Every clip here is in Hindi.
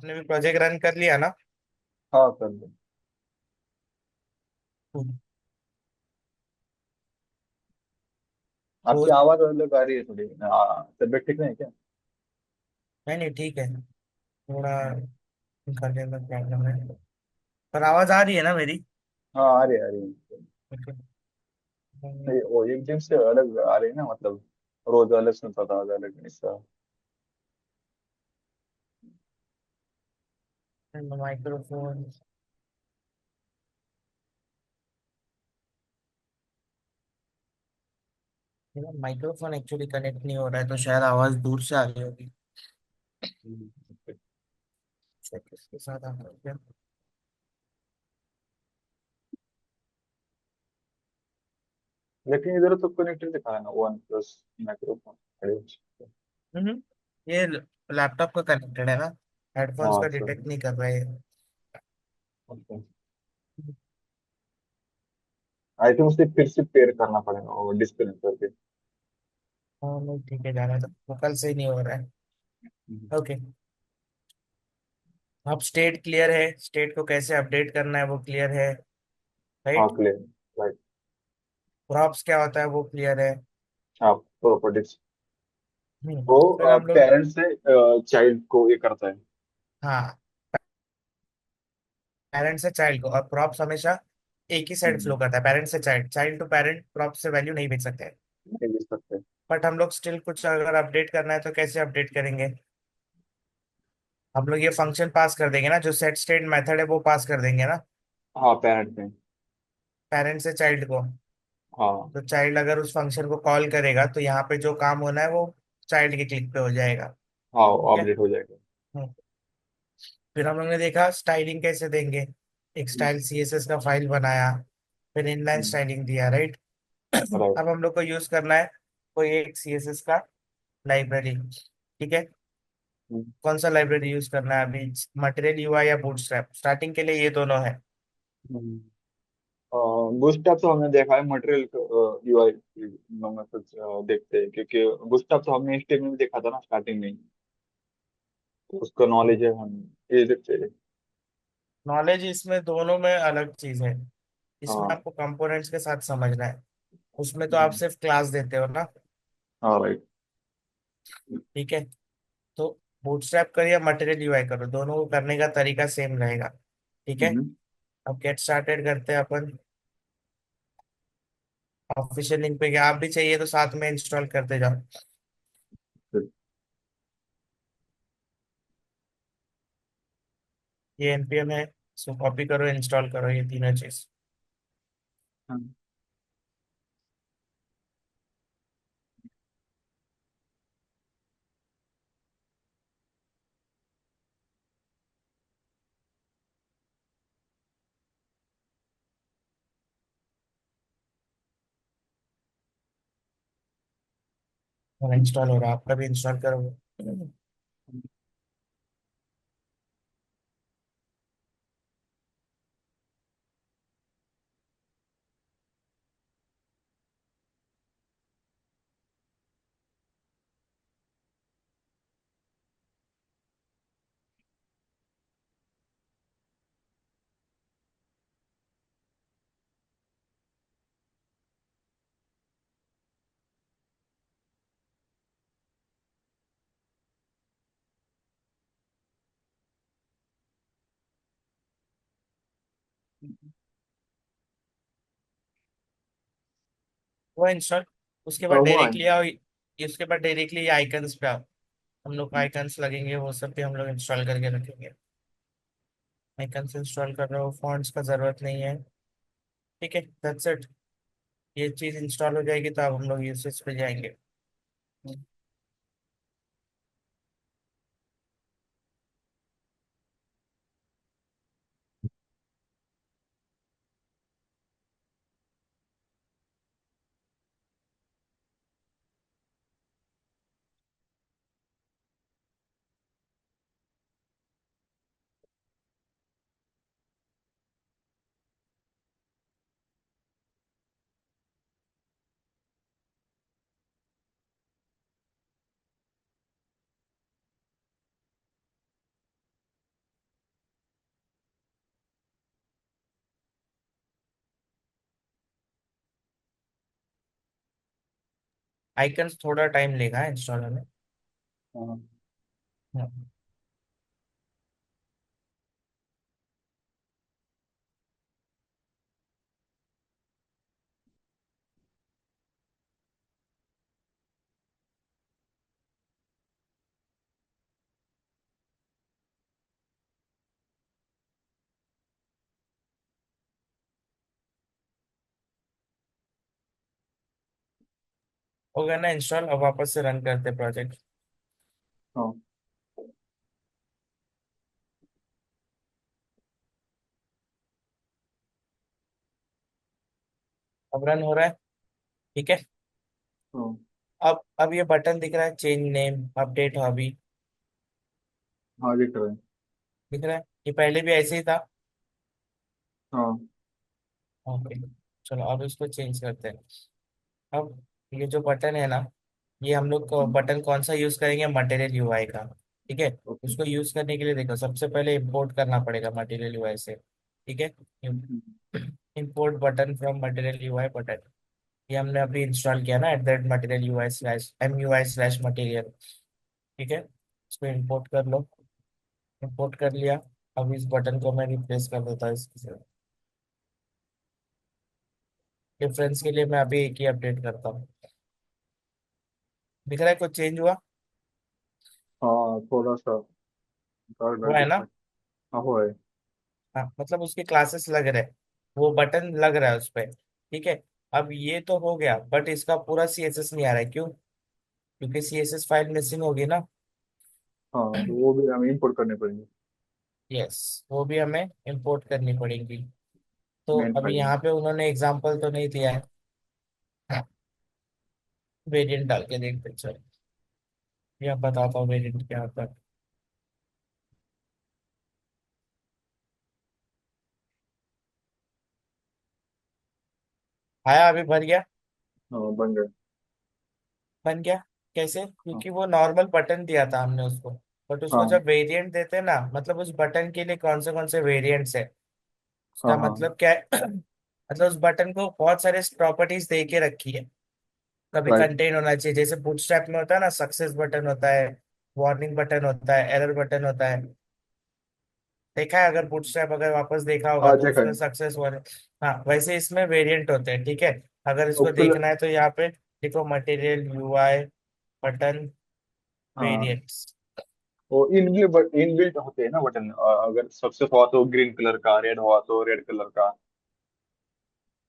आपने भी प्रोजेक्ट रन कर लिया ना? हाँ कर दो। हम्म। आपकी तो आवाज अलग आ रही है थोड़ी। तबीयत ठीक नहीं है क्या? नहीं नहीं, ठीक है। थोड़ा गले में प्रॉब्लम है, पर आवाज आ रही है ना मेरी? हाँ आ रही है, आ रही है। ओके। नहीं, वो एक दिन से अलग आ रही है ना, मतलब रोज अलग सुनता था, आज अलग इसका। माइक्रोफोन, माइक्रोफोन एक्चुअली कनेक्ट नहीं हो रहा है, तो शायद आवाज दूर से आ रही होगी। हम्म। चेक इसके साथ आ रहा है। लेकिन इधर तो कनेक्टेड दिखा है ना, वन प्लस माइक्रोफोन। हम्म। ये लैपटॉप का कनेक्टेड है ना, हेडफोन्स हाँ का सर। डिटेक्ट नहीं कर रहा है। ओके। आई थिंक उसे फिर से पेयर करना पड़ेगा वो डिस्कनेक्ट करके। हाँ नहीं, ठीक है, जाना तो वो कल से ही नहीं हो रहा है। हम्म। ओके। अब स्टेट क्लियर है, स्टेट को कैसे अपडेट करना है वो क्लियर है, हाँ राइट? क्लियर। राइट। प्रॉप्स क्या होता है वो क्लियर है। हाँ प्रॉपर्टीज। हम्म। फिर वो हम लोग, पेरेंट्स से चाइल्ड को ये करता है। हाँ, पेरेंट से चाइल्ड को, और प्रॉप्स हमेशा एक ही साइड फ्लो हम्म। करता है, पेरेंट से child, child to parent prop से वैल्यू नहीं भेज सकते। नहीं लिख सकते। बट हम लोग स्टिल कुछ अगर अपडेट करना है तो कैसे अपडेट करेंगे? हम लोग ये फंक्शन पास कर देंगे ना, जो सेट स्टेट मेथड है वो पास कर देंगे ना, हाँ पेरेंट में। पेरेंट से चाइल्ड को। हाँ। तो चाइल्ड अगर उस फंक्शन को कॉल करेगा तो यहाँ पे जो काम होना है वो चाइल्ड के क्लिक पे हो जाएगा। हाँ ठीक है। अपडेट हो जाएगा। हम्म। फिर हम लोग ने देखा स्टाइलिंग कैसे देंगे, एक स्टाइल सीएसएस का फाइल बनाया, फिर इनलाइन स्टाइलिंग दिया, राइट? राइट। अब हम लोग को यूज करना है कोई एक सीएसएस का लाइब्रेरी। ठीक है। कौन सा लाइब्रेरी यूज करना है अभी, मटेरियल यूआई या बूटस्ट्रैप? स्टार्टिंग के लिए ये दोनों है। बूस्टअप तो हमने देखा है, मटेरियल यूआई में कुछ देखते हैं, क्योंकि बूस्टअप तो हमने स्टेप में भी देखा था ना स्टार्टिंग में ही, तो उसका नॉलेज है, हम ये देखते हैं। नॉलेज इसमें दोनों में अलग चीज है। इसमें हाँ। आपको कंपोनेंट्स के साथ समझना है, उसमें तो आप सिर्फ क्लास देते हो ना। हाँ राइट। ठीक है। तो बूटस्ट्रैप करो या मटेरियल यूआई करो, दोनों को करने का तरीका सेम रहेगा। ठीक है। अब गेट स्टार्टेड करते हैं अपन। ऑफिशियल लिंक पे गया, आप भी चाहिए तो साथ में इंस्टॉल करते जाओ। ये एनपीएम है, इसको कॉपी करो, इंस्टॉल करो, ये तीनों चीज। और इंस्टॉल हो रहा है, आपका भी इंस्टॉल करो। वो इंस्टॉल, उसके बाद हुआ है। डायरेक्टली आओ, उसके बाद डायरेक्टली आइकन्स पे आओ। हम लोग को आइकन्स लगेंगे, वो सब भी हम लोग इंस्टॉल करके रखेंगे। आइकन्स इंस्टॉल कर रहे हो, फॉन्ट्स का जरूरत नहीं है। ठीक है, दैट्स इट। ये चीज इंस्टॉल हो जाएगी तो अब हम लोग यूसेज पे जाएंगे। आइकन्स थोड़ा टाइम लेगा इंस्टॉल होने। हाँ। हम्म। हो गया ना इंस्टॉल, अब वापस से रन करते प्रोजेक्ट। हाँ। अब रन हो रहा है। ठीक है। हाँ। अब ये बटन दिख रहा है, चेंज नेम, अपडेट हॉबी, हाँ दिख रहा है। दिख रहा है। ये पहले भी ऐसे ही था। हाँ। ओके। चलो अब इसको चेंज करते हैं। अब ये जो बटन है ना, ये हम लोग को बटन कौन सा यूज करेंगे, मटेरियल यूआई का। ठीक है। ओके। उसको यूज करने के लिए देखो, सबसे पहले इंपोर्ट करना पड़ेगा मटेरियल यूआई से। ठीक है। Import button from material UI button. ये हमने अभी इंस्टॉल किया ना, @material UI slash MUI slash material. ठीक है। इसको इंपोर्ट कर लो। इंपोर्ट कर लिया। अब इस बटन को मैं रिप्लेस कर देता हूँ इससे। डिफरेंस के लिए मैं अभी एक ही अपडेट करता हूँ। दिख रहा है कुछ चेंज हुआ? हाँ थोड़ा सा हुआ है दिख रहा ना? है। हाँ हुआ है। हाँ, मतलब उसके क्लासेस लग रहे हैं, वो बटन लग रहा है उस पे। ठीक है। अब ये तो हो गया, बट इसका पूरा CSS नहीं आ रहा है, क्यों? क्योंकि CSS फाइल मिसिंग होगी ना। हाँ तो वो भी हमें इम्पोर्ट करने पड़ेंगे। यस, वो भी हमें इंपोर्ट करनी पड़ेगी। तो मेन अभी फाइल में। यहाँ पे उन्होंने एग्जांपल तो नहीं दिया है। वेरिएंट डाल के देखते चलो। या बताता हूँ वेरिएंट क्या होता है। आया, अभी भर गया। हाँ बन गए। बन गया। कैसे? हाँ। क्योंकि वो नॉर्मल बटन दिया था हमने उसको। बट उसको हाँ। जब वेरिएंट देते हैं ना, मतलब उस बटन के लिए कौन से वेरिएंट्स है, हाँ। उसका हाँ मतलब क्या है? मतलब उस बटन को बहुत सारे प्रॉपर्टीज दे के रखी है। कभी राइट। कंटेन होना चाहिए, जैसे बूटस्ट्रैप में होता है ना, सक्सेस बटन होता है, वार्निंग बटन होता है, एरर बटन होता है। देखा है अगर बूटस्ट्रैप अगर वापस देखा होगा हाँ तो देखा उसमें है। सक्सेस वाले। हाँ, वैसे इसमें वेरिएंट होते हैं। ठीक है। अगर तो इसको फिर देखना है तो यहाँ पे देखो, मटेरियल यूआई बटन हाँ वेरिएंट्स। वो इनबिल्ट होते हैं ना बटन, अगर सक्सेस हुआ तो ग्रीन कलर का, रेड हुआ तो रेड कलर का।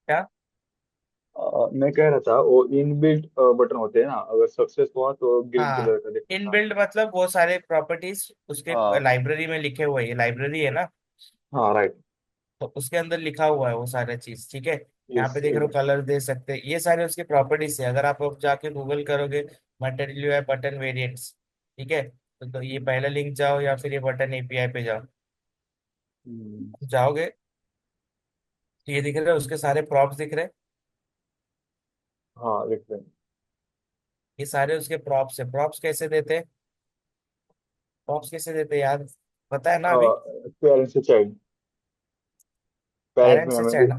क्या? मैं कह रहा था वो इनबिल्ट बटन होते हैं ना, अगर सक्सेस हुआ तो ग्रीन हाँ, कलर का दिखता था। इनबिल्ट मतलब वो सारे प्रॉपर्टीज उसके हाँ। लाइब्रेरी में लिखे हुए हैं, लाइब्रेरी है ना, हाँ राइट। तो उसके अंदर लिखा हुआ है वो सारा चीज। ठीक है। यहाँ यस पे देख रहे हो, एग्जैक्ट। कलर दे सकते हैं, ये सारे उसके प्रॉपर्टीज है। अगर आप लोग जाके गूगल करोगे मटेरियल है बटन वेरिएंट्स, ठीक है, तो ये पहला लिंक जाओ या फिर ये बटन API पे जाओ। जाओगे तो ये दिख रहे हैं, उसके सारे प्रॉप्स दिख रहे हैं। हाँ लिखते हैं। ये सारे उसके प्रॉप्स है। प्रॉप्स कैसे देते हैं? प्रॉप्स कैसे देते हैं यार, पता है ना अभी? पेरेंट से चाइल्ड। पेरेंट में पेरेंट्स से हमें चाहे ना।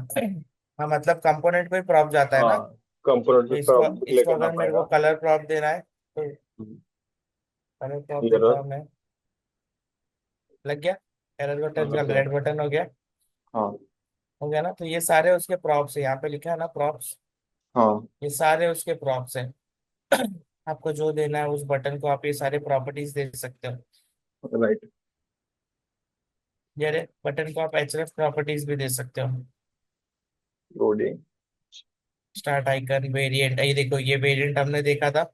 हाँ, मतलब कंपोनेंट को ही प्रॉप जाता है हाँ ना। कंपोनेंट तो से इसको डिक्लेयर इसको करना अगर मेरे को पड़ेगा। कलर प्रॉप देना है तो कलर प्रॉप क्लियर। देता हूँ मैं। लग गया। एरर हाँ बटन का लग गया। रेड बटन हो गया। हाँ। हो गया ना, तो ये सारे उसके प्रॉप्स है, यहाँ पे लिखा है ना प्रॉप्स। हाँ ये सारे उसके प्रॉप्स हैं। आपको जो देना है उस बटन को, आप ये सारे प्रॉपर्टीज दे सकते हो। राइट। ये बटन को आप href प्रॉपर्टीज भी दे सकते हो। लोडिंग। स्टार्ट आइकन वेरिएंट, ये देखो, ये वेरिएंट हमने देखा था।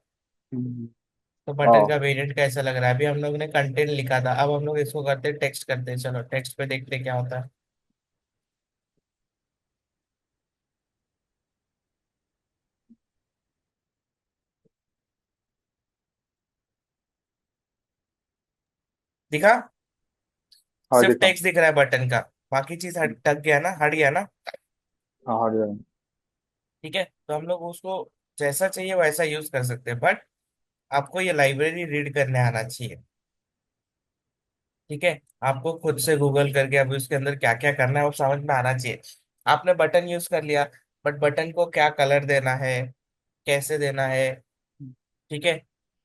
तो बटन हाँ। का वेरिएंट कैसा लग रहा है? अभी हम लोग ने कंटेंट लिखा था, अब हम लोग इसको करते हैं टेक्स्ट करते हैं। चलो टेक्स्ट पे देखते हैं क्या होता है। दिखा? हाँ सिर्फ देखा। टेक्स्ट दिख रहा है बटन का, बाकी चीज हट टक गया ना, हट गया ना। हाँ हाँ डिजाइन। ठीक है, तो हम लोग उसको जैसा चाहिए वैसा यूज कर सकते हैं, बट आपको ये लाइब्रेरी रीड करने आना चाहिए। ठीक है। आपको खुद से गूगल करके अभी उसके अंदर क्या क्या करना है वो समझ में आना चाहिए। आपने बटन यूज कर लिया, बट बटन को क्या कलर देना है, कैसे देना है, ठीक है।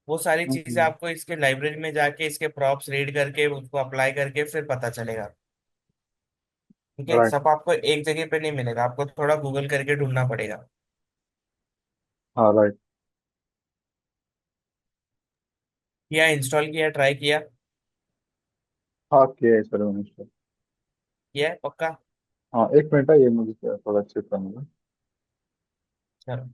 वो सारी चीजें हम्म। आपको इसके लाइब्रेरी में जाके इसके प्रॉप्स रीड करके उसको अप्लाई करके फिर पता चलेगा। ठीक है, राइट। सब आपको एक जगह पे नहीं मिलेगा, आपको थोड़ा गूगल करके ढूंढना पड़ेगा। हाँ राइट। किया, इंस्टॉल किया, ट्राई किया? हाँ किया है सर मैंने इसको। किया है पक्का? हाँ एक मिनट है, ये मुझे थोड़ा चेक करना है। चलो।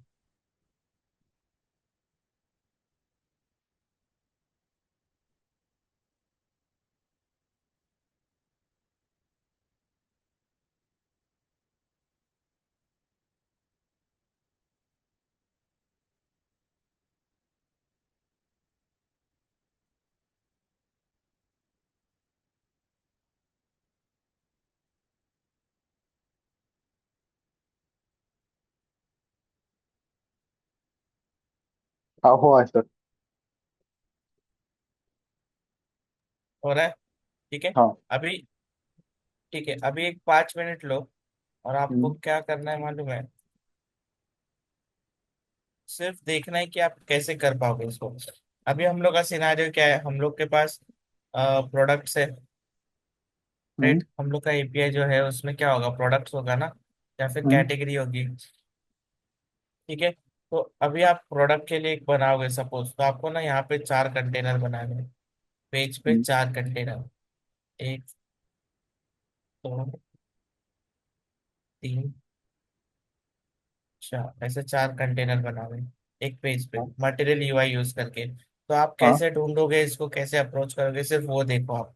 हाँ हुआ है सर। हो रहा है? ठीक है। हाँ। अभी, ठीक है, अभी एक 5 मिनट लो, और आपको हम्म। क्या करना है मालूम है? सिर्फ देखना है कि आप कैसे कर पाओगे इसको। अभी हम लोग का सिनारियो क्या है, हम लोग के पास प्रोडक्ट्स है। हम्म। राइट, हम लोग का एपीआई जो है उसमें क्या होगा, प्रोडक्ट्स होगा ना, या फिर हम्म। कैटेगरी होगी। ठीक है। तो अभी आप प्रोडक्ट के लिए एक बनाओगे सपोज, तो आपको ना यहाँ पे 4 कंटेनर बनाने हैं। पेज पे हम्म। 4 कंटेनर, एक, दो, तीन, चार, ऐसे 4 कंटेनर बनाओगे एक पेज पे, हाँ। मटेरियल यूआई यूज करके। तो आप हाँ। कैसे ढूंढोगे इसको, कैसे अप्रोच करोगे, सिर्फ वो देखो आप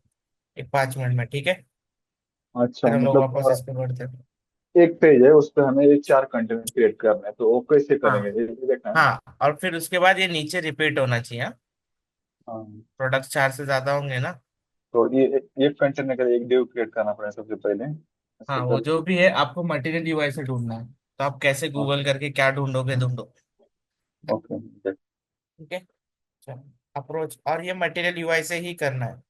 एक 5 मिनट में, ठीक है। अच्छा फिर हम लोग मतलब वापस इस पे बढ़ते हैं। एक पेज है उस पे हमें ये 4 कंटेंट क्रिएट करना है, तो वो कैसे करेंगे हाँ, ये भी देखना है ना। हाँ, और फिर उसके बाद ये नीचे रिपीट होना चाहिए। हाँ। प्रोडक्ट 4 से ज्यादा होंगे ना। तो ये एक कंटेनर का एक डिव क्रिएट करना पड़ेगा सबसे पहले, हाँ, ऐसे वो कर। जो भी है आपको मटेरियल यूआई से ढूंढना है। तो आप कैसे हाँ। गूगल करके क्या ढूंढोगे, ढूंढो। ओके। ठीक है। चलो, अप्रोच, और ये मटेरियल यूआई से ही करना है,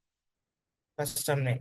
कस्टम नहीं।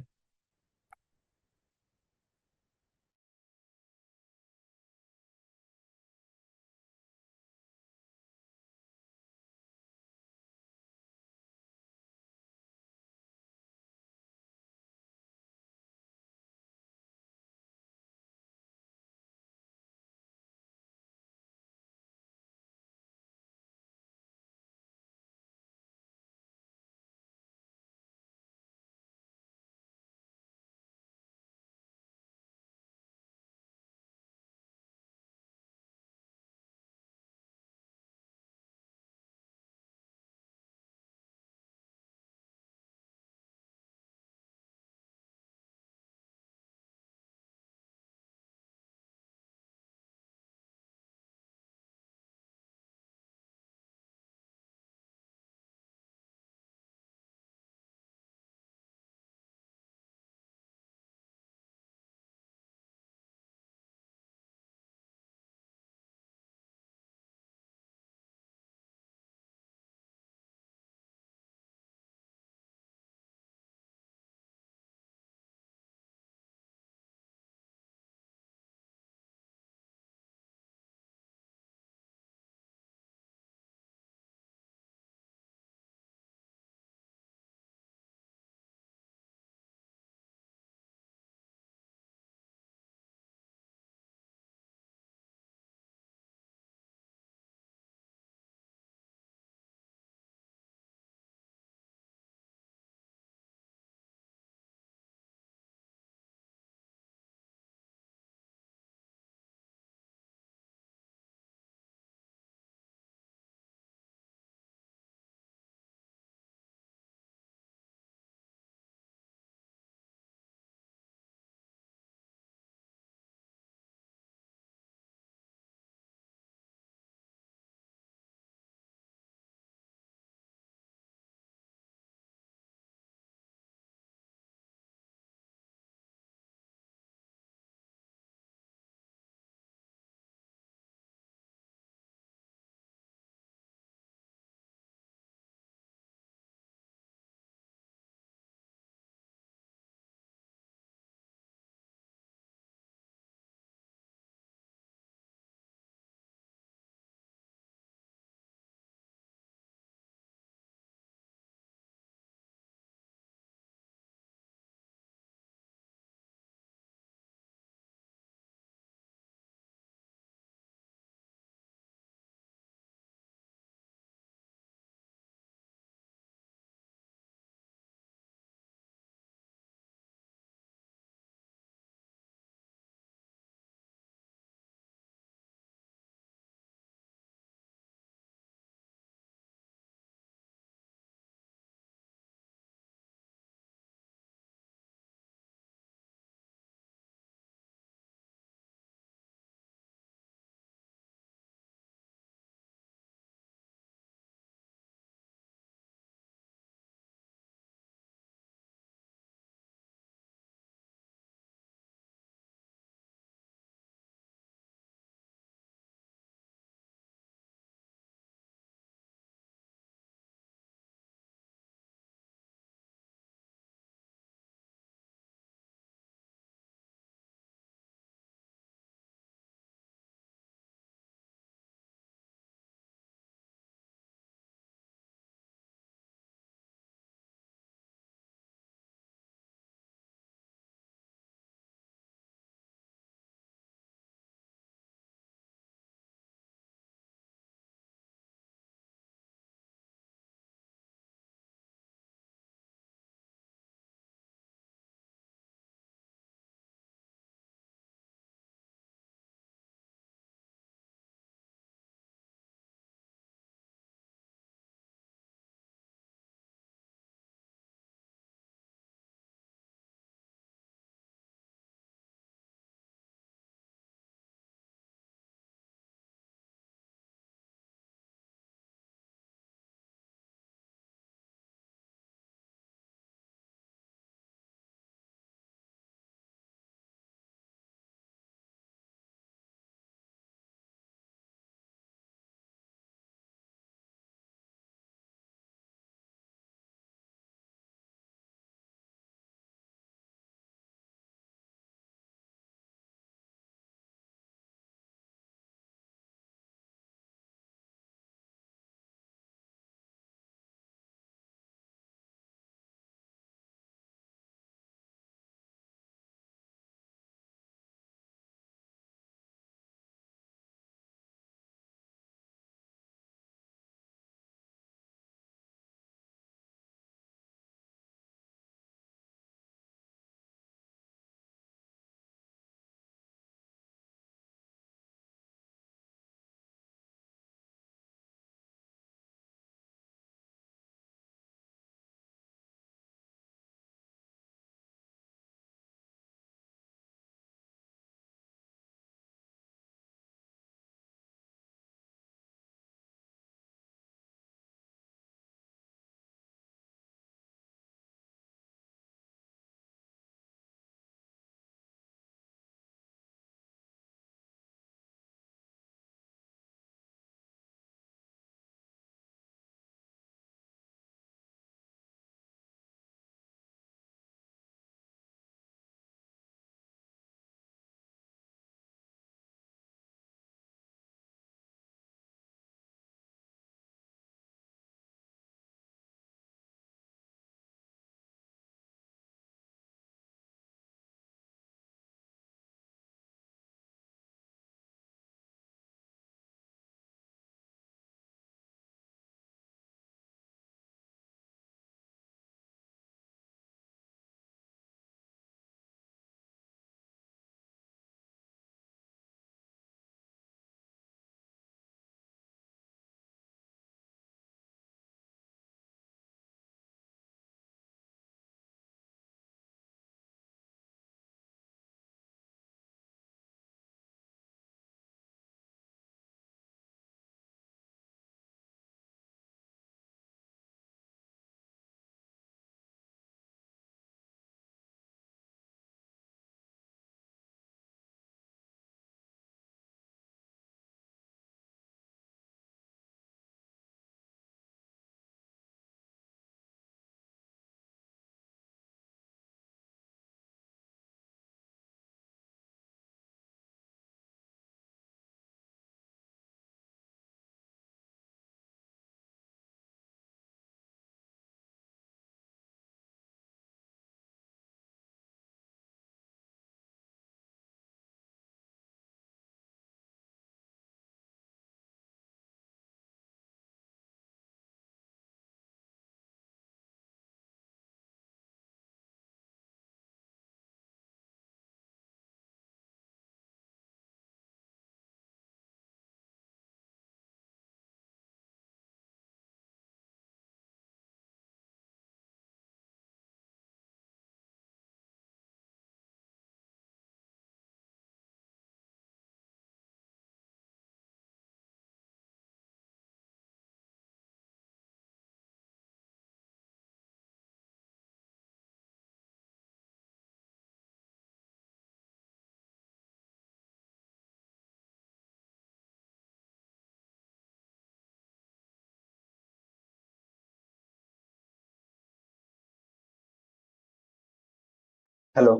हेलो।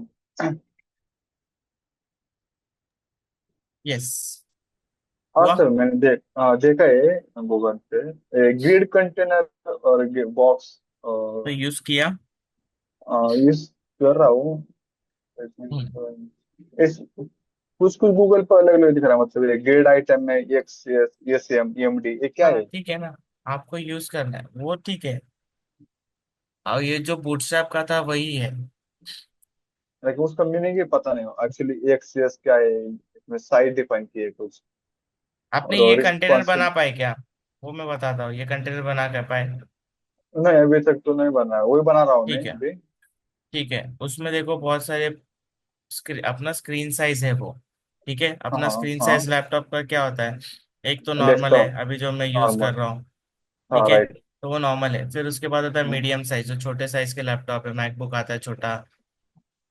यस। हाँ हुआ। सर, मैंने देखा है गूगल पे, ग्रिड कंटेनर और बॉक्स तो यूज किया। यूज कर रहा हूँ। हम्म। इस कुछ कुछ गूगल पर अलग अलग दिख रहा है, मतलब ये ग्रिड आइटम में X S M M D, ये क्या हाँ है? ठीक है ना, आपको यूज करना है वो ठीक है। और ये जो बूटस्ट्रैप का था वही है। लेकिन उसका मीनिंग ही पता नहीं एक्चुअली, एक्स एस क्या है, इसमें साइड डिफाइन की है कुछ। आपने और ये कंटेनर रिस्पॉन्सिव, बना पाए क्या? वो मैं बताता हूँ, ये कंटेनर बना कर पाए? नहीं अभी तक तो नहीं बना है, वही बना रहा हूँ मैं ठीक है। अभी। ठीक है, उसमें देखो बहुत सारे अपना स्क्रीन साइज है वो। ठीक है, हाँ अपना हाँ स्क्रीन हाँ। साइज लैपटॉप का क्या होता है? एक तो नॉर्मल है, डेस्कटॉप, अभी जो मैं यूज कर नॉर्मल। रहा हूँ। हाँ ठीक है, राइट। तो वो नॉर्मल है। फिर उसके बाद होता है मीडियम साइज, जो छोटे साइज के लैपटॉप है, मैकबुक आता है छोटा।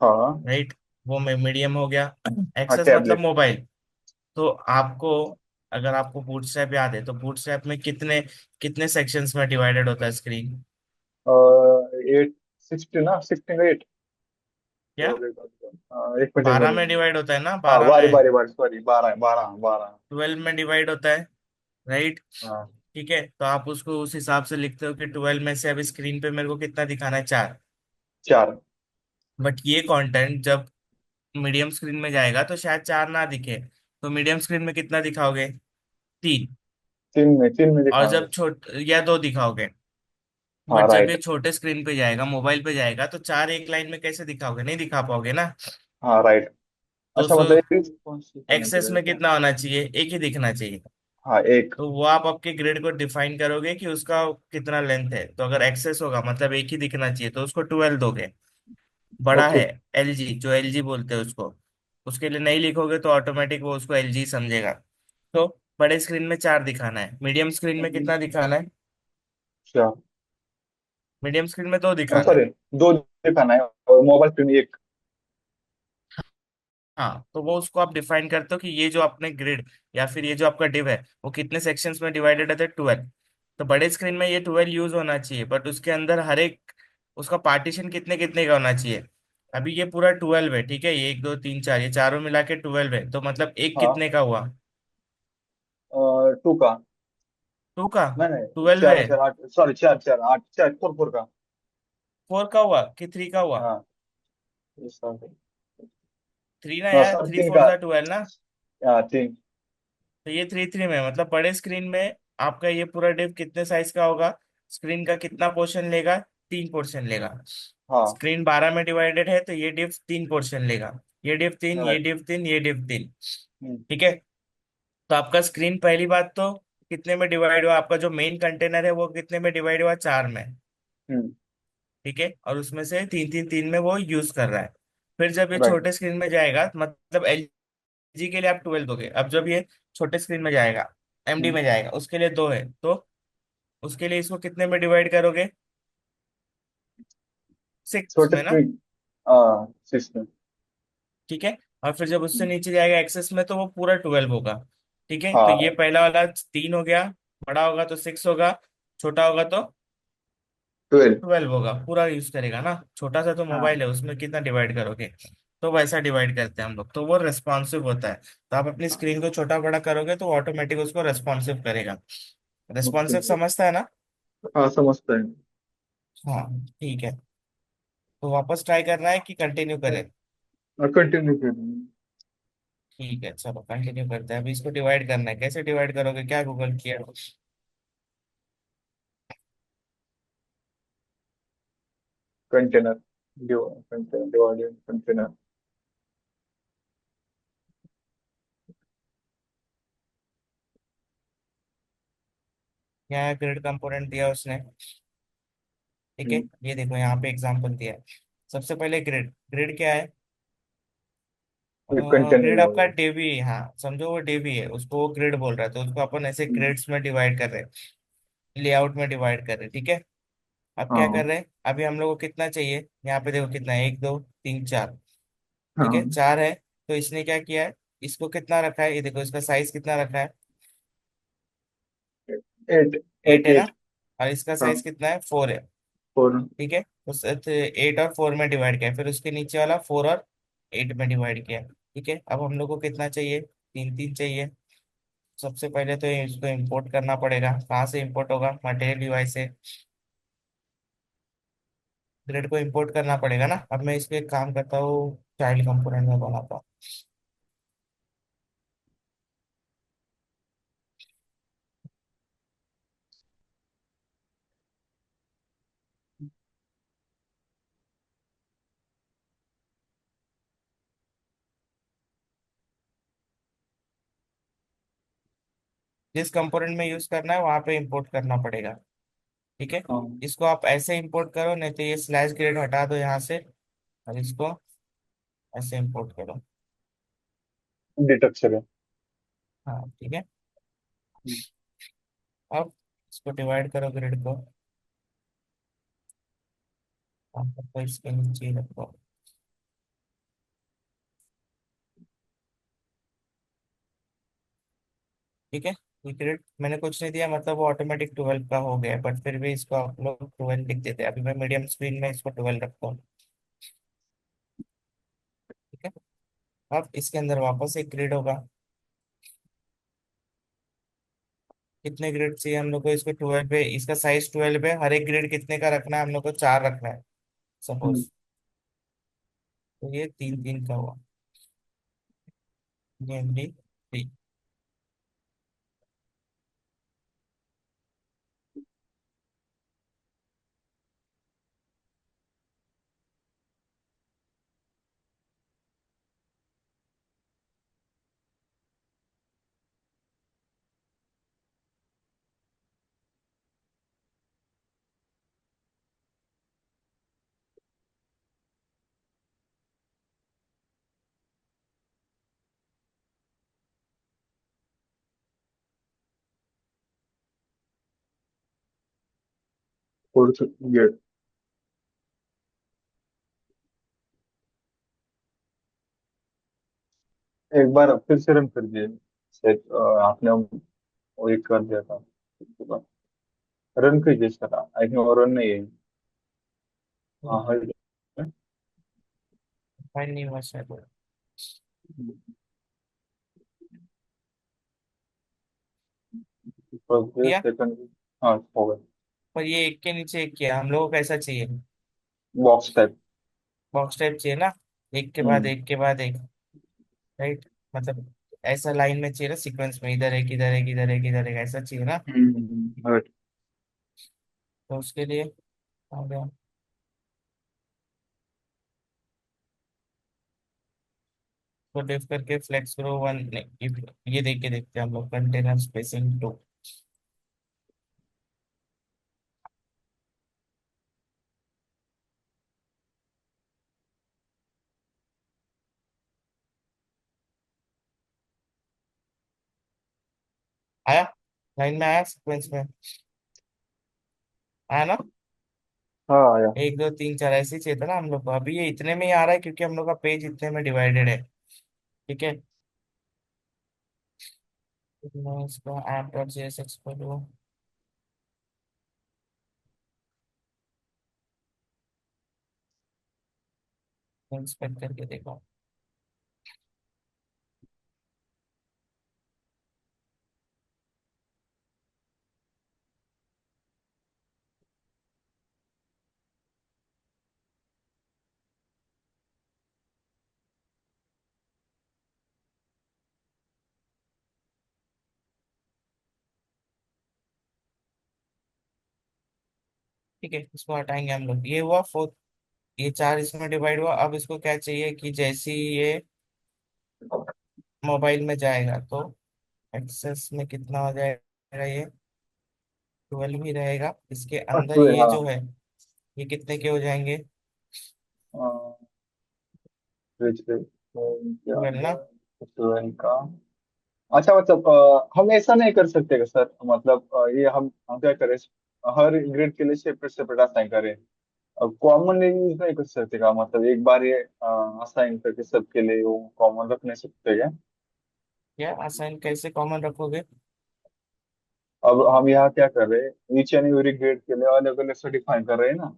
हाँ राइट। वो मीडियम हो गया। हाँ, एक्सेस मतलब टैबलेट। मोबाइल। तो आपको, अगर आपको बूटस्ट्रैप याद है तो बूटस्ट्रैप में कितने कितने सेक्शंस में डिवाइडेड होता है स्क्रीन? 860 ना, 16 8। क्या? एक मिनट एक 12 मिनट। में डिवाइड होता है ना, हाँ 12 बारी में। बारी बारी, सॉरी, 12 12 12। 12 में डिवाइड होता है। राइट। हाँ, ठीक है, तो आप उसको उस हिसाब से लिखते हो कि 12 में से अभी स्क्रीन पे मेरे को कितना दिखाना है, 4। 4। बट ये कंटेंट जब मीडियम स्क्रीन में जाएगा तो शायद 4 ना दिखे। तो मीडियम स्क्रीन में कितना दिखाओगे? 3। 3 में और दिखाना है। जब छोट या 2 दिखाओगे। हाँ बट जब ये राइट। छोटे स्क्रीन पे जाएगा, मोबाइल पे जाएगा, तो 4 एक लाइन में कैसे दिखाओगे? नहीं दिखा पाओगे ना। हाँ राइट। तो अच्छा, मतलब एक रिस्पॉन्सिव होना एक्सेस चाहिए में क्या? कितना होना चाहिए? एक ही दिखना चाहिए। हाँ एक। तो वो आप आपके ग्रिड को डिफाइन करोगे कि उसका कितना लेंथ है। तो अगर एक्सेस होगा मतलब एक ही दिखना चाहिए, तो उसको 12 दोगे। बड़ा ओके। है, एलजी, जो एलजी बोलते हैं उसको, उसके लिए नहीं लिखोगे तो ऑटोमेटिक वो उसको एलजी समझेगा। तो बड़े स्क्रीन में 4 दिखाना है, मीडियम स्क्रीन में कितना दिखाना है? अच्छा, मीडियम स्क्रीन में 2 दिखाना सॉरी, है। 2 दिखाना है और मोबाइल स्क्रीन एक। हाँ, तो वो उसको आप डिफाइन करते हो कि ये जो अपने ग्रिड या फिर ये जो आपका डिव है वो कितने सेक्शंस में डिवाइडेड है? 12। तो बड़े स्क्रीन में ये 12 यूज होना चाहिए, बट उसके अंदर हर एक उसका पार्टीशन कितने कितने का होना चाहिए? अभी ये पूरा 12 है, ठीक है, ये 1 2 3 4, ये चारों मिला के 12 है, तो मतलब एक हाँ, कितने का हुआ? 2 का। 2 का। नहीं नहीं, 12 है। 4 4 8, सॉरी, 4 4 8, 4 4 का। 4 का हुआ कि 3 का हुआ? हाँ, 3 ना यार, सर 3 3 4 का। 12 ना। 3। तो ये 3 3 में मतलब बड़े स्क्रीन में आपका ये पूरा डिव कितने साइज का होगा? स्क्रीन का कितना पोर्शन लेगा? 3 पोर्शन लेगा। हाँ स्क्रीन 12 में डिवाइडेड है तो ये डिव 3 पोर्शन लेगा। ये डिव 3, ये राइट। डिव 3, ये डिव 3। ठीक है। तो आपका स्क्रीन पहली बात तो कितने में डिवाइड हुआ? आपका जो मेन कंटेनर है वो कितने में डिवाइड हुआ? 4 में। ठीक है, और उसमें से 3 3 3 में वो यूज कर रहा है। फिर जब ये राइट। छोटे स्क्रीन में जाएगा, मतलब एलजी के लिए आप 12 दोगे। अब जब ये छोटे स्क्रीन में जाएगा, एमडी में जाएगा, उसके लिए 2 है, तो उसके लिए इसको कितने में डिवाइड करोगे? 6 छोटे में ना। स्क्रीन। हाँ, सिस्टम। ठीक है। और फिर जब उससे नीचे जाएगा एक्सेस में, तो वो पूरा 12 होगा। ठीक है, तो ये हाँ पहला वाला 3 हो गया। बड़ा होगा तो 6 होगा, छोटा होगा तो 12। 12 होगा। पूरा यूज करेगा ना, छोटा सा तो हाँ। मोबाइल है, उसमें कितना डिवाइड करोगे? तो वैसा डिवाइड करते हैं हम लोग, तो वो रेस्पॉन्सिव होता है। तो आप अपनी स्क्रीन को छोटा बड़ा करोगे तो ऑटोमेटिक उसको रेस्पॉन्सिव करेगा। ओके। रेस्पॉन्सिव समझता है ना? हाँ समझता है। हाँ। ठीक है, तो वापस ट्राई करना है कि कंटिन्यू करें? कंटिन्यू करें। ठीक है, चलो कंटिन्यू करते हैं। अभी इसको डिवाइड करना है, कैसे डिवाइड करोगे? क्या गूगल किया? Container, container divided container. यहाँ ग्रिड कंपोनेंट दिया उसने। ठीक है, ये देखो यहाँ पे एग्जांपल दिया है। सबसे पहले ग्रिड, ग्रिड क्या है? कंटेनर ग्रिड बोल आपका रहे डेवी, हाँ समझो वो डेवी है, उसको वो ग्रिड बोल रहा है, तो उसको अपन ऐसे हैं। ग्रिड्स में डिवाइड कर रहे हैं, लेआउट में डिवाइड कर रहे हैं। ठीक है। अब क्या कर हाँ रहे हैं? अभी हम लोग को कितना चाहिए? यहाँ पे देखो कितना है, 1 2 3 4। ठीक है, हाँ। 4 है। तो इसने क्या किया है? इसको कितना रखा है? ये देखो इसका साइज कितना रखा है? 8 8 8 है ना। 8। और इसका हाँ, साइज कितना है? 4 है। 4। ठीक है। उस 8 और 4 में डिवाइड किया, फिर उसके नीचे वाला 4 और 8 में डिवाइड किया। ठीक है, अब हम लोग को कितना चाहिए, 3 3 चाहिए। सबसे पहले तो इसको इंपोर्ट करना पड़ेगा। कहाँ से इंपोर्ट होगा, मटेरियल यूआई से ग्रिड को इंपोर्ट करना पड़ेगा ना। अब मैं इसको एक काम करता हूँ, चाइल्ड कंपोनेंट में बनाता हूँ। जिस कंपोनेंट में यूज करना है वहां पे इंपोर्ट करना पड़ेगा। ठीक है, हाँ, इसको आप ऐसे इंपोर्ट करो, नहीं तो ये स्लैश ग्रेड हटा दो यहाँ से, और इसको ऐसे इंपोर्ट करो। डिटेक्टर है। हाँ ठीक है, अब इसको डिवाइड करो ग्रिड को, आपको इसके नीचे ही रखो। ठीक है, ये ग्रिड मैंने कुछ नहीं दिया, मतलब वो ऑटोमेटिक 12 का हो गया, बट फिर भी इसको आप लोग 12 लिख देते हैं। अभी मैं मीडियम स्क्रीन में इसको 12 रखता हूँ। ठीक है, अब इसके अंदर वापस एक ग्रिड होगा। कितने ग्रिड चाहिए हम लोग को, इसको 12 पे, इसका साइज 12 है। हर एक ग्रिड कितने का रखना है, हम लोग को 4 रखना है हम्म, सपोज। तो ये 3 3 का हुआ, ये MD3। ये एक बार फिर से रन कर दिए, शायद आपने वो एक कर दिया था। रन कीजिए सर, आई थिंक और रन नहीं है। हाँ है। फाइन नहीं हुआ शायद। फर्स्ट किया, सेकंड। हाँ हो गया। पर ये एक के नीचे एक किया, हम लोगों को कैसा चाहिए, बॉक्स टाइप। बॉक्स टाइप चाहिए ना, एक के बाद हम्म एक के बाद एक, राइट। मतलब ऐसा लाइन में चाहिए ना, सीक्वेंस में, इधर एक इधर एक इधर एक इधर एक, ऐसा चाहिए ना। right। तो उसके लिए आ गया, तो डिफ करके फ्लेक्स करो 1, ये देख के देखते हैं हम लोग, कंटेनर स्पेसिंग 2। आया, लाइन में आया, सीक्वेंस में आया ना। हाँ आया। 1 2 3 4 ऐसे ही चाहिए था ना हम लोग को। अभी ये इतने में ही आ रहा है क्योंकि हम लोग का पेज इतने में डिवाइडेड है। ठीक है, तो मैं इसको app.jsx खोलूँ, इंस्पेक्ट करके देखो। ठीक है, इसको हटाएंगे हम लोग, ये हुआ 4, ये 4 इसमें डिवाइड हुआ। अब इसको क्या चाहिए कि जैसे ही ये मोबाइल में जाएगा तो एक्सेस में कितना हो जाएगा, ये 12 ही रहेगा। इसके अंदर अच्छा, ये हाँ। जो है, ये कितने के हो जाएंगे, पेज पे के 12 ना। अंदर 12 का। अच्छा, मतलब हम ऐसा नहीं कर सकते क्या सर, मतलब ये हम क्या करें, हर ग्रेड के लिए सेपरेट सेपरेट असाइन करें। अब कॉमन यूज नहीं कर सकते का, मतलब एक बार ये असाइन करके सबके लिए वो कॉमन रख नहीं सकते क्या? क्या असाइन कैसे कॉमन रखोगे, अब हम यहाँ क्या कर रहे हैं, ईच एंड एवरी ग्रेड के लिए अलग अलग से डिफाइन कर रहे हैं ना।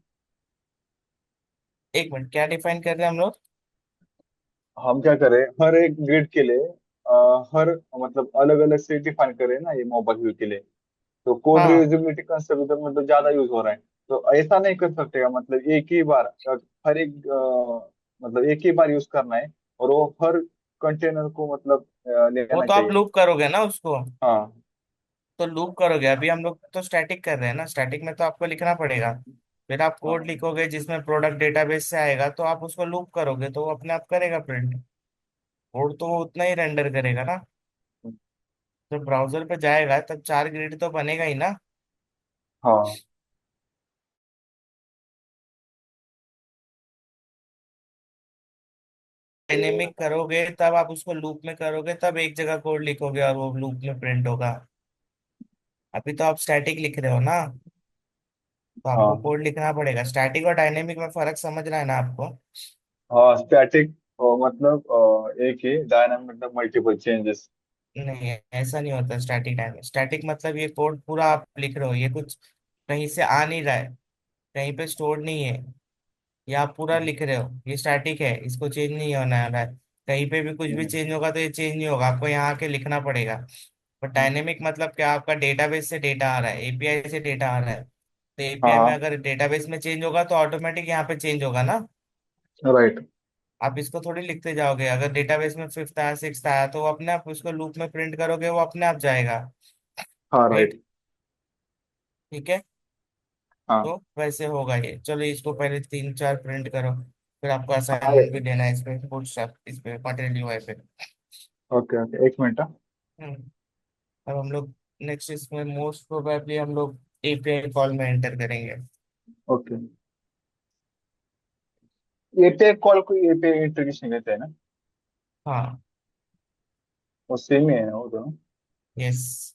एक मिनट, क्या डिफाइन कर रहे हैं हम लोग? हम क्या करें, हर एक ग्रिड के लिए हर मतलब अलग अलग से डिफाइन करें ना ये मोबाइल व्यू के लिए। तो कोड हाँ, रियूजेबिलिटी कंसेप्ट इधर मतलब ज्यादा यूज हो रहा है। तो ऐसा नहीं कर सकते का मतलब एक ही बार हर एक मतलब एक ही बार यूज करना है, और वो हर कंटेनर को मतलब वो लेना तो आप चाहिए। लूप करोगे ना उसको। हाँ। तो लूप करोगे, अभी हम लोग तो स्टैटिक कर रहे हैं ना, स्टैटिक में तो आपको लिखना पड़ेगा। फिर आप कोड हाँ। लिखोगे जिसमें प्रोडक्ट डेटाबेस से आएगा, तो आप उसको लूप करोगे तो वो अपने आप करेगा प्रिंट। कोड तो वो उतना ही रेंडर करेगा ना। जब ब्राउजर पे जाएगा तब 4 ग्रिड तो बनेगा ही ना। हाँ। डायनेमिक करोगे तब आप उसको लूप में करोगे, तब एक जगह कोड लिखोगे और वो लूप में प्रिंट होगा। अभी तो आप स्टैटिक लिख रहे हो ना, तो आपको हाँ। कोड लिखना पड़ेगा। स्टैटिक और डायनेमिक में फर्क समझ रहा है ना आपको? हाँ स्टैटिक मतलब एक ही, डायनामिक मतलब मल्टीपल चेंजेस। नहीं, ऐसा नहीं होता स्टैटिक डायनेमिक। स्टैटिक मतलब ये कोड पूरा आप लिख रहे हो, ये कुछ कहीं से आ नहीं रहा है, कहीं पे स्टोर नहीं है। ये आप पूरा लिख रहे हो, ये स्टैटिक है, इसको चेंज नहीं होना है। कहीं पे भी कुछ भी चेंज होगा तो ये चेंज नहीं होगा, आपको यहाँ आके लिखना पड़ेगा। पर डायनेमिक मतलब क्या, आपका डेटाबेस से डेटा आ रहा है, एपीआई से डेटा आ रहा है, तो एपीआई में हाँ। अगर डेटाबेस में चेंज होगा तो ऑटोमेटिक यहाँ पे चेंज होगा ना। राइट। आप इसको थोड़ी लिखते जाओगे, अगर डेटाबेस में फिफ्थ आया, सिक्स्थ आया, तो वो अपने आप उसको लूप में प्रिंट करोगे, वो अपने आप जाएगा। हाँ। राइट। राइट। ठीक है। हाँ। तो वैसे होगा ये। चलो इसको पहले 3 4 प्रिंट करो, फिर आपको हाँ। असाइनमेंट भी देना है इस पे, बूटस्ट्रैप इस पे, मटेरियल यूआई पे। ओके ओके, एक मिनट। हम्म। अब हम लोग नेक्स्ट इसमें मोस्ट प्रोबेबली हम लोग एपीआई कॉल में एंटर करेंगे। ओके। एपीआई कॉल को एपीआई इंटीग्रेशन कहते हैं ना? हाँ। वो सेम ही है ना वो दोनों? यस।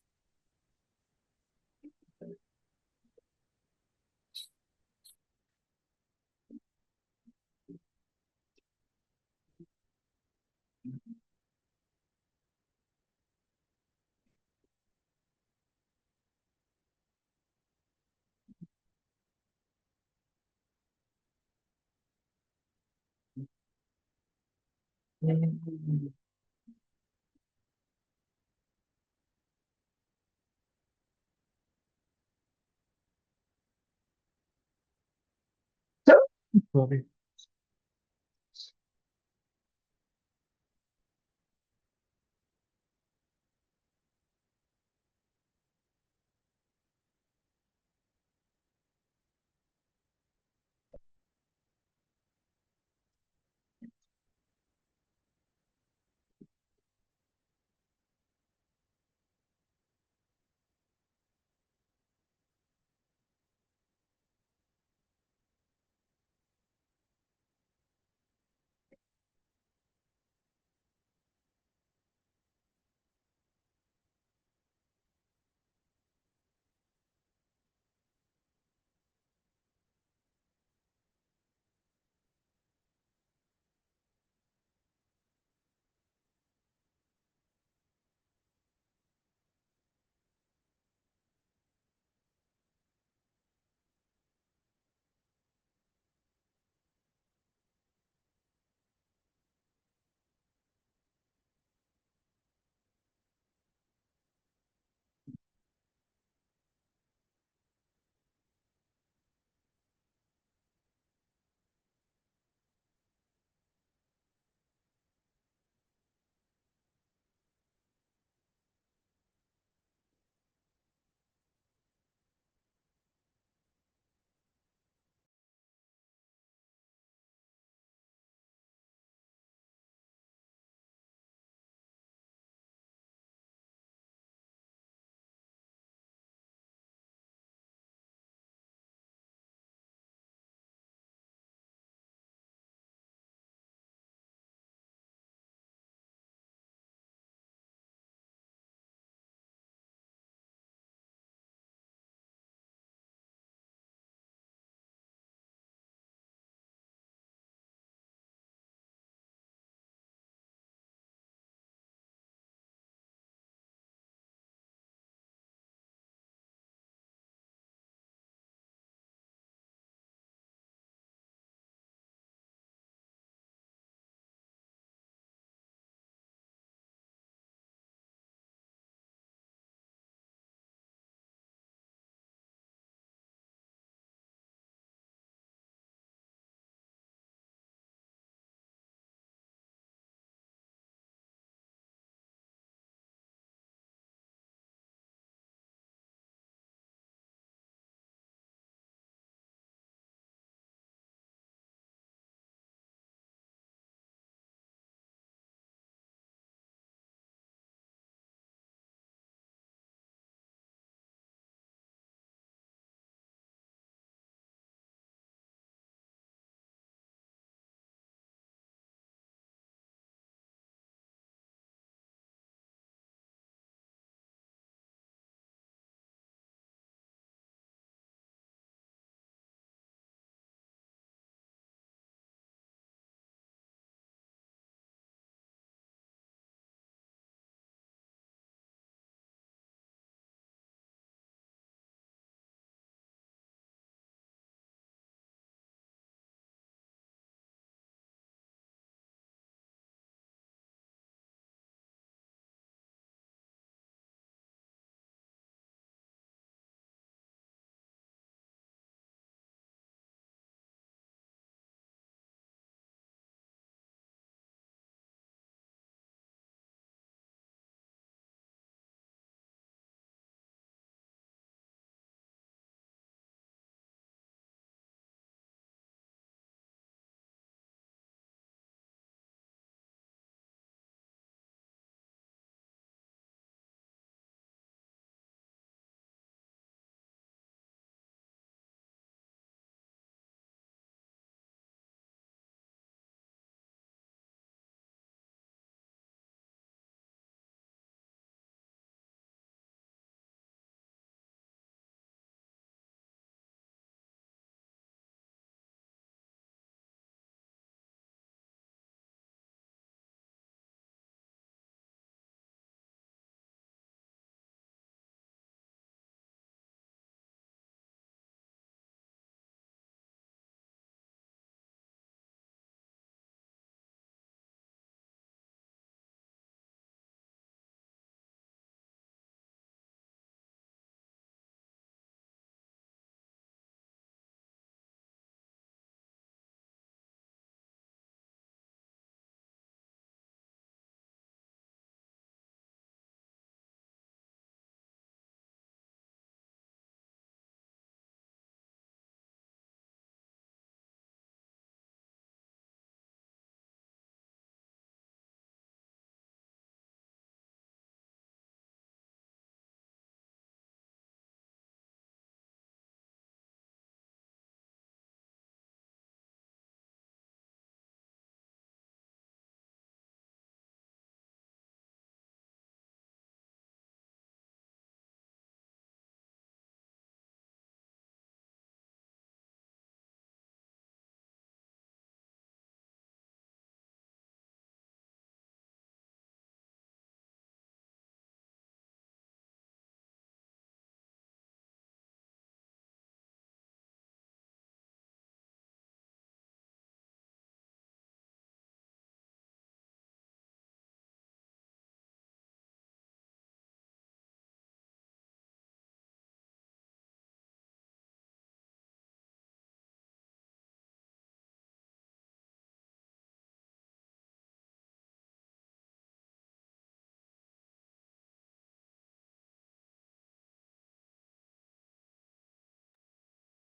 सॉरी।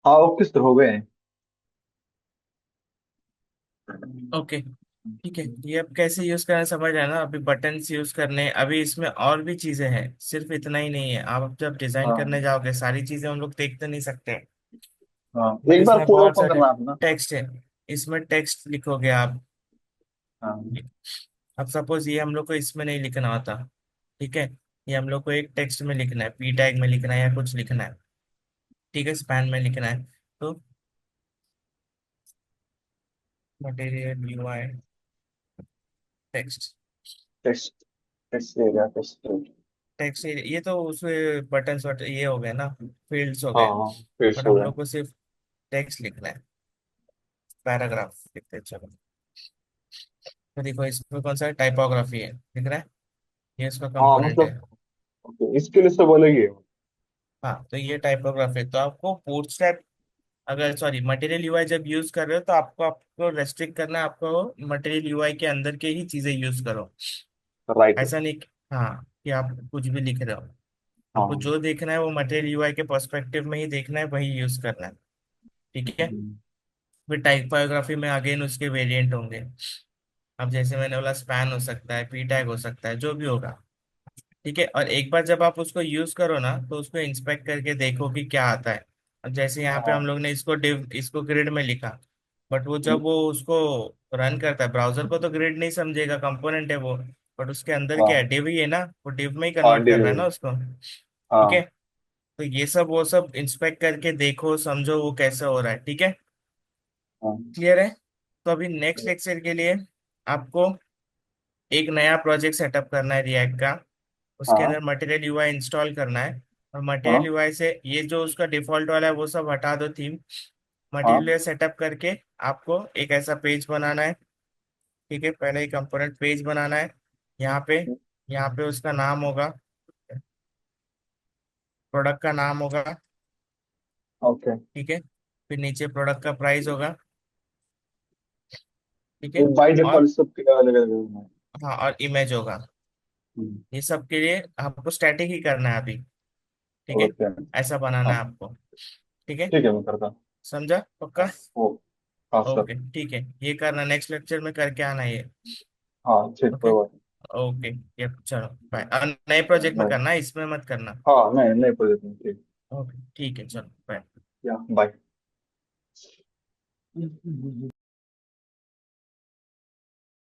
हाँ ओके सर, हो गए हैं। ओके ठीक है, ये अब कैसे यूज करना समझ रहे हैं ना। अभी बटन्स यूज करने हैं, अभी इसमें और भी चीजें हैं, सिर्फ इतना ही नहीं है। आप जब डिजाइन हाँ करने जाओगे सारी चीजें हम लोग देख तो नहीं सकते। हाँ, अब एक बार इसमें कोड बहुत ओपन सारे करना है अपना। टेक्स्ट है, इसमें टेक्स्ट लिखोगे आप। हाँ अब सपोज ये हम लोग को इसमें नहीं लिखना होता, ठीक है, ये हम लोग को एक टेक्स्ट में लिखना है, पी टैग में लिखना है या कुछ लिखना है, ठीक है, स्पैन में लिखना है। तो material UI text, text, text area, text. Text ये तो उसमें बटन ये हो गए ना, फील्ड्स हो हाँ गए। हाँ, फिर बट हो हम गए। लोग को सिर्फ टेक्स्ट लिखना है, पैराग्राफ लिखते हैं, चलो। तो देखो इसमें कौन सा टाइपोग्राफी है दिख रहा है, ये इसका हाँ कंपोनेंट है। मतलब, ओके, इसके लिए सब अलग ही है। हाँ तो ये टाइपोग्राफी है, तो आपको बूटस्ट्रैप, अगर सॉरी मटेरियल यूआई जब यूज कर रहे हो तो आपको आपको रेस्ट्रिक्ट करना है, आपको मटेरियल यूआई के अंदर के ही चीजें यूज करो। राइट। ऐसा नहीं हाँ कि आप कुछ भी लिख रहे हो, आपको हाँ। जो देखना है वो मटेरियल यूआई के पर्सपेक्टिव में ही देखना है, वही यूज करना है, ठीक है। हम्म, फिर टाइपोग्राफी में अगेन उसके वेरिएंट होंगे। अब जैसे मैंने बोला स्पैन हो सकता है, पी टैग हो सकता है, जो भी होगा, ठीक है। और एक बार जब आप उसको यूज करो ना तो उसको इंस्पेक्ट करके देखो कि क्या आता है। अब जैसे यहाँ पे हम हाँ। लोग ने इसको डिव इसको ग्रिड में लिखा, बट वो हम्म, जब वो उसको रन करता है ब्राउजर को तो ग्रिड नहीं समझेगा, कंपोनेंट है वो। बट उसके अंदर क्या है, हाँ डिव ही है ना, वो डिव में ही हाँ, कन्वर्ट कर रहा है डिलीवरी। ना उसको, ठीक है। हाँ तो ये सब वो सब इंस्पेक्ट करके देखो समझो वो कैसे हो रहा है, ठीक है। हाँ क्लियर है। तो अभी नेक्स्ट लेक्चर के लिए आपको एक नया प्रोजेक्ट सेटअप करना है रिएक्ट का, उसके हाँ अंदर मटेरियल यूआई इंस्टॉल करना है। और मटेरियल हाँ यूआई से ये जो उसका डिफॉल्ट वाला है वो सब हटा दो थीम। मटेरियल हाँ। यूआई सेटअप करके आपको एक ऐसा पेज बनाना है, ठीक है। पहले एक कंपोनेंट पेज बनाना है, यहाँ पे यहाँ पे उसका नाम होगा, प्रोडक्ट का नाम होगा, ओके। ठीक है। फिर नीचे प्रोडक्ट का प्राइस होगा, ठीक है। बाई और डिफॉल्ट सबके अलग अलग है। हाँ और इमेज होगा। हम्म, ये सब के लिए आपको स्टैटिक ही करना है अभी, ठीक है। ओके। ऐसा बनाना हाँ है आपको, ठीक है। ठीक है, मैं करता हूँ। समझा हाँ पक्का। ओ, हाँ सर। ओके ठीक है, ये करना नेक्स्ट लेक्चर में करके आना ये। हाँ ठीक, ओके कोई बात ओके, ये चलो बाय। नए प्रोजेक्ट में नहीं। करना है, इसमें मत करना। हाँ नहीं, नहीं प्रोजेक्ट में, ठीक। ओके ठीक है चलो बाय। या बाय।